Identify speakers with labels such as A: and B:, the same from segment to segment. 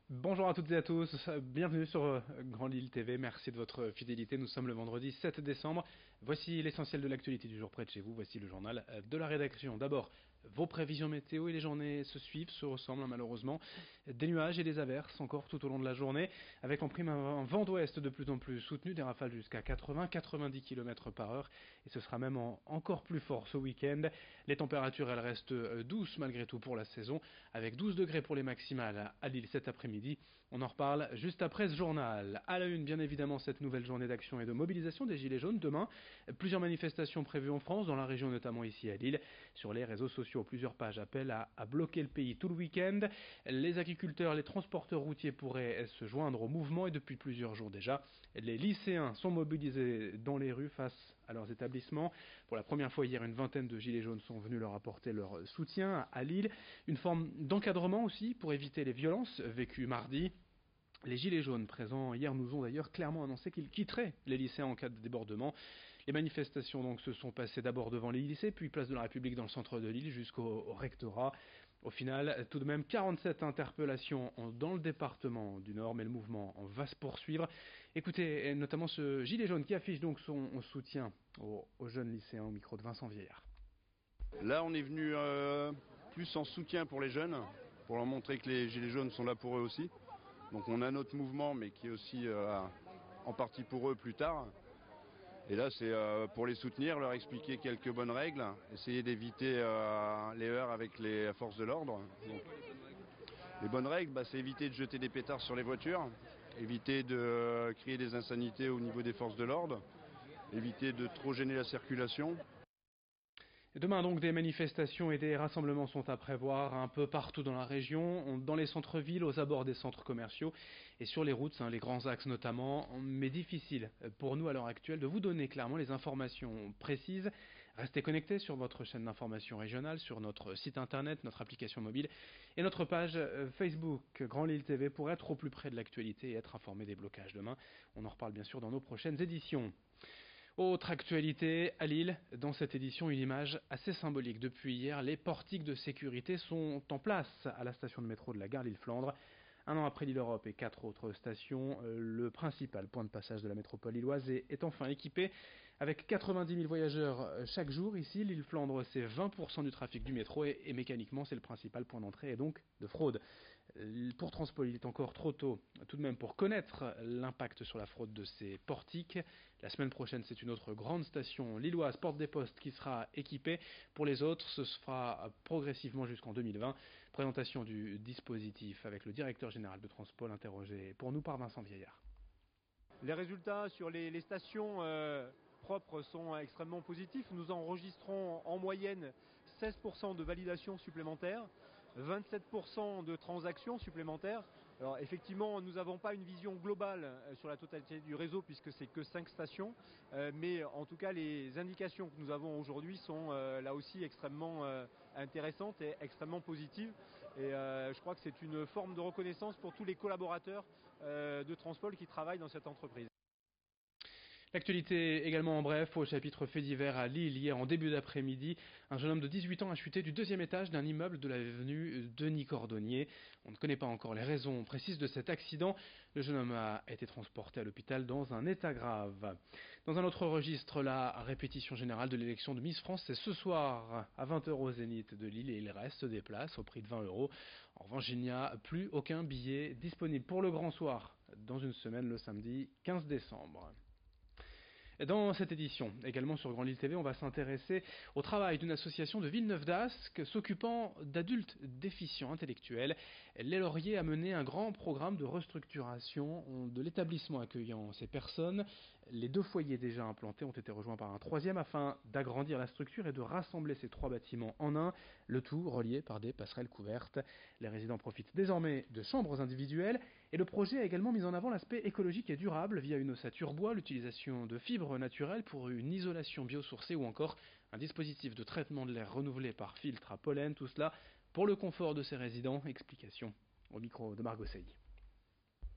A: Bonjour à toutes et à tous, bienvenue sur Grand Lille TV, merci de votre fidélité, nous sommes le vendredi 7 décembre, voici l'essentiel de l'actualité du jour près de chez vous, voici le journal de la rédaction. D'abord, vos prévisions météo et les journées se suivent, se ressemblent malheureusement, des nuages et des averses encore tout au long de la journée, avec en prime un vent d'ouest de plus en plus soutenu, des rafales jusqu'à 80-90 km par heure, et ce sera même encore plus fort ce week-end. Les températures elles restent douces malgré tout pour la saison, avec 12 degrés pour les maximales à Lille cet après-midi. On en reparle juste après ce journal. À la une, bien évidemment, cette nouvelle journée d'action et de mobilisation des Gilets jaunes demain. Plusieurs manifestations prévues en France, dans la région notamment ici à Lille. Sur les réseaux sociaux, plusieurs pages appellent à bloquer le pays tout le week-end. Les agriculteurs, les transporteurs routiers pourraient se joindre au mouvement et depuis plusieurs jours déjà. Les lycéens sont mobilisés dans les rues face à leurs établissements. Pour la première fois hier, une vingtaine de Gilets jaunes sont venus leur apporter leur soutien à Lille. Une forme d'encadrement aussi pour éviter les violences vécues mardi. Les Gilets jaunes présents hier nous ont d'ailleurs clairement annoncé qu'ils quitteraient les lycées en cas de débordement. Les manifestations donc se sont passées d'abord devant les lycées, puis place de la République dans le centre de Lille jusqu'au rectorat. Au final, tout de même 47 interpellations dans le département du Nord, mais le mouvement va se poursuivre. Écoutez notamment ce gilet jaune qui affiche donc son soutien aux jeunes lycéens au micro de Vincent Vieillard.
B: Là, on est venu plus en soutien pour les jeunes, pour leur montrer que les gilets jaunes sont là pour eux aussi. Donc on a notre mouvement, mais qui est aussi en partie pour eux plus tard. Et là, c'est pour les soutenir, leur expliquer quelques bonnes règles, essayer d'éviter les heurts avec les forces de l'ordre. Donc, les bonnes règles, c'est éviter de jeter des pétards sur les voitures, éviter de créer des insanités au niveau des forces de l'ordre, éviter de trop gêner la circulation.
A: Demain donc des manifestations et des rassemblements sont à prévoir un peu partout dans la région, dans les centres-villes, aux abords des centres commerciaux et sur les routes, les grands axes notamment, mais difficile pour nous à l'heure actuelle de vous donner clairement les informations précises. Restez connectés sur votre chaîne d'information régionale, sur notre site internet, notre application mobile et notre page Facebook Grand Lille TV pour être au plus près de l'actualité et être informé des blocages demain. On en reparle bien sûr dans nos prochaines éditions. Autre actualité, à Lille, dans cette édition, une image assez symbolique. Depuis hier, les portiques de sécurité sont en place à la station de métro de la gare Lille-Flandre. Un an après Lille Europe et 4 autres stations, le principal point de passage de la métropole lilloise est enfin équipé avec 90 000 voyageurs chaque jour. Ici, Lille-Flandre, c'est 20% du trafic du métro et mécaniquement, c'est le principal point d'entrée et donc de fraude. Pour Transpol, il est encore trop tôt tout de même pour connaître l'impact sur la fraude de ces portiques. La semaine prochaine, c'est une autre grande station lilloise, Porte des Postes, qui sera équipée. Pour les autres, ce sera progressivement jusqu'en 2020. Présentation du dispositif avec le directeur général de Transpol, interrogé pour nous par Vincent Vieillard.
C: Les résultats sur les stations propres sont extrêmement positifs. Nous enregistrons en moyenne 16% de validation supplémentaire, 27% de transactions supplémentaires. Alors effectivement, nous n'avons pas une vision globale sur la totalité du réseau puisque c'est que 5 stations, mais en tout cas les indications que nous avons aujourd'hui sont là aussi extrêmement intéressantes et extrêmement positives. Et je crois que c'est une forme de reconnaissance pour tous les collaborateurs de Transpol qui travaillent dans cette entreprise.
A: L'actualité également en bref, au chapitre fait divers à Lille, hier en début d'après-midi, un jeune homme de 18 ans a chuté du deuxième étage d'un immeuble de l'avenue Denis Cordonnier. On ne connaît pas encore les raisons précises de cet accident. Le jeune homme a été transporté à l'hôpital dans un état grave. Dans un autre registre, la répétition générale de l'élection de Miss France, c'est ce soir à 20h au Zénith de Lille et il reste des places au prix de 20 €. En revanche, il n'y a plus aucun billet disponible pour le grand soir dans une semaine, le samedi 15 décembre. Dans cette édition, également sur Grand Lille TV, on va s'intéresser au travail d'une association de Villeneuve d'Ascq s'occupant d'adultes déficients intellectuels. Les Lauriers a mené un grand programme de restructuration de l'établissement accueillant ces personnes. Les 2 foyers déjà implantés ont été rejoints par un troisième afin d'agrandir la structure et de rassembler ces 3 bâtiments en un, le tout relié par des passerelles couvertes. Les résidents profitent désormais de chambres individuelles et le projet a également mis en avant l'aspect écologique et durable via une ossature bois, l'utilisation de fibres naturelles pour une isolation biosourcée ou encore un dispositif de traitement de l'air renouvelé par filtre à pollen, tout cela pour le confort de ses résidents. Explication au micro de Margot Sey.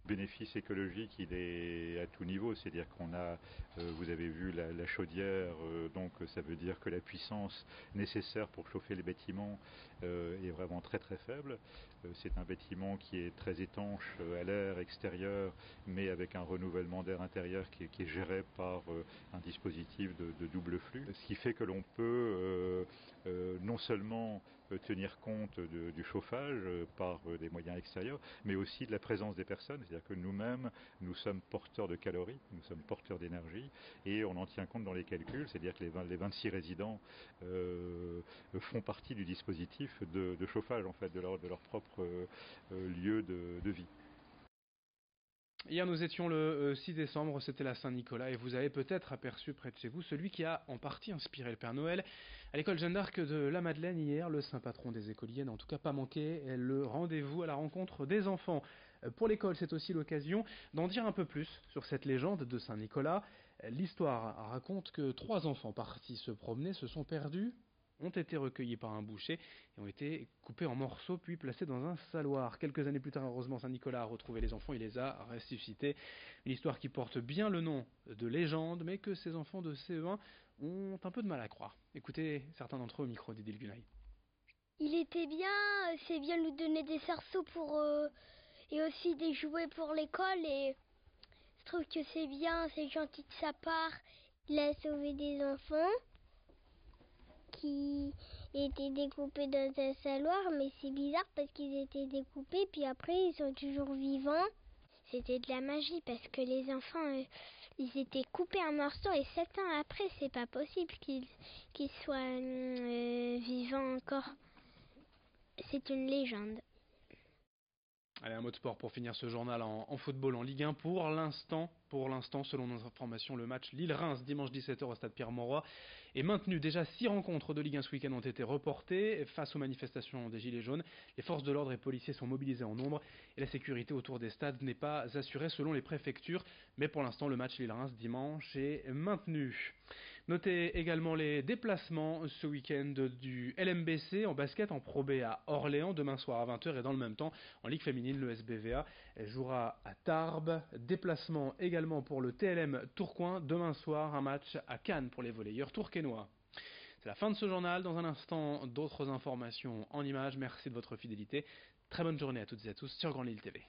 D: bénéfice écologique, il est à tout niveau, c'est-à-dire qu'on a, vous avez vu la chaudière, donc ça veut dire que la puissance nécessaire pour chauffer les bâtiments est vraiment très très faible. C'est un bâtiment qui est très étanche à l'air extérieur, mais avec un renouvellement d'air intérieur qui est géré par un dispositif de double flux, ce qui fait que l'on peut non seulement tenir compte du chauffage par des moyens extérieurs, mais aussi de la présence des personnes, c'est-à-dire que nous-mêmes, nous sommes porteurs de calories, nous sommes porteurs d'énergie, et on en tient compte dans les calculs, c'est-à-dire que les 26 résidents font partie du dispositif de chauffage, en fait, de leur propre lieu de vie.
A: Hier, nous étions le 6 décembre, c'était la Saint-Nicolas, et vous avez peut-être aperçu près de chez vous celui qui a en partie inspiré le Père Noël. À l'école Jeanne d'Arc de la Madeleine, hier, le saint patron des écoliers n'a en tout cas pas manqué le rendez-vous à la rencontre des enfants. Pour l'école, c'est aussi l'occasion d'en dire un peu plus sur cette légende de Saint-Nicolas. L'histoire raconte que 3 enfants partis se promener se sont perdus, ont été recueillis par un boucher et ont été coupés en morceaux puis placés dans un saloir. Quelques années plus tard, heureusement, Saint-Nicolas a retrouvé les enfants, il les a ressuscités. Une histoire qui porte bien le nom de légende, mais que ces enfants de CE1 ont un peu de mal à croire. Écoutez certains d'entre eux au micro d'Idil Gunaï.
E: Il était bien, c'est bien nous donner des cerceaux et aussi des jouets pour l'école, et je trouve que c'est bien, c'est gentil de sa part. Il a sauvé des enfants qui étaient découpés dans un saloir, mais c'est bizarre parce qu'ils étaient découpés puis après ils sont toujours vivants. C'était de la magie parce que les enfants ils étaient coupés en morceaux et 7 ans après c'est pas possible qu'ils soient vivants encore. C'est une légende.
A: Allez, un mot de sport pour finir ce journal en football en Ligue 1. Pour l'instant, selon nos informations, le match Lille-Reims dimanche 17h au stade Pierre-Mauroy est maintenu. Déjà 6 rencontres de Ligue 1 ce week-end ont été reportées face aux manifestations des Gilets jaunes. Les forces de l'ordre et policiers sont mobilisés en nombre et la sécurité autour des stades n'est pas assurée selon les préfectures. Mais pour l'instant, le match Lille-Reims dimanche est maintenu. Notez également les déplacements ce week-end du LMBC en basket en Pro B à Orléans demain soir à 20h et dans le même temps en Ligue féminine le SBVA jouera à Tarbes. Déplacement également pour le TLM Tourcoing demain soir, un match à Cannes pour les volleyeurs tourquenois. C'est la fin de ce journal. Dans un instant, d'autres informations en images. Merci de votre fidélité. Très bonne journée à toutes et à tous sur Grand Lille TV.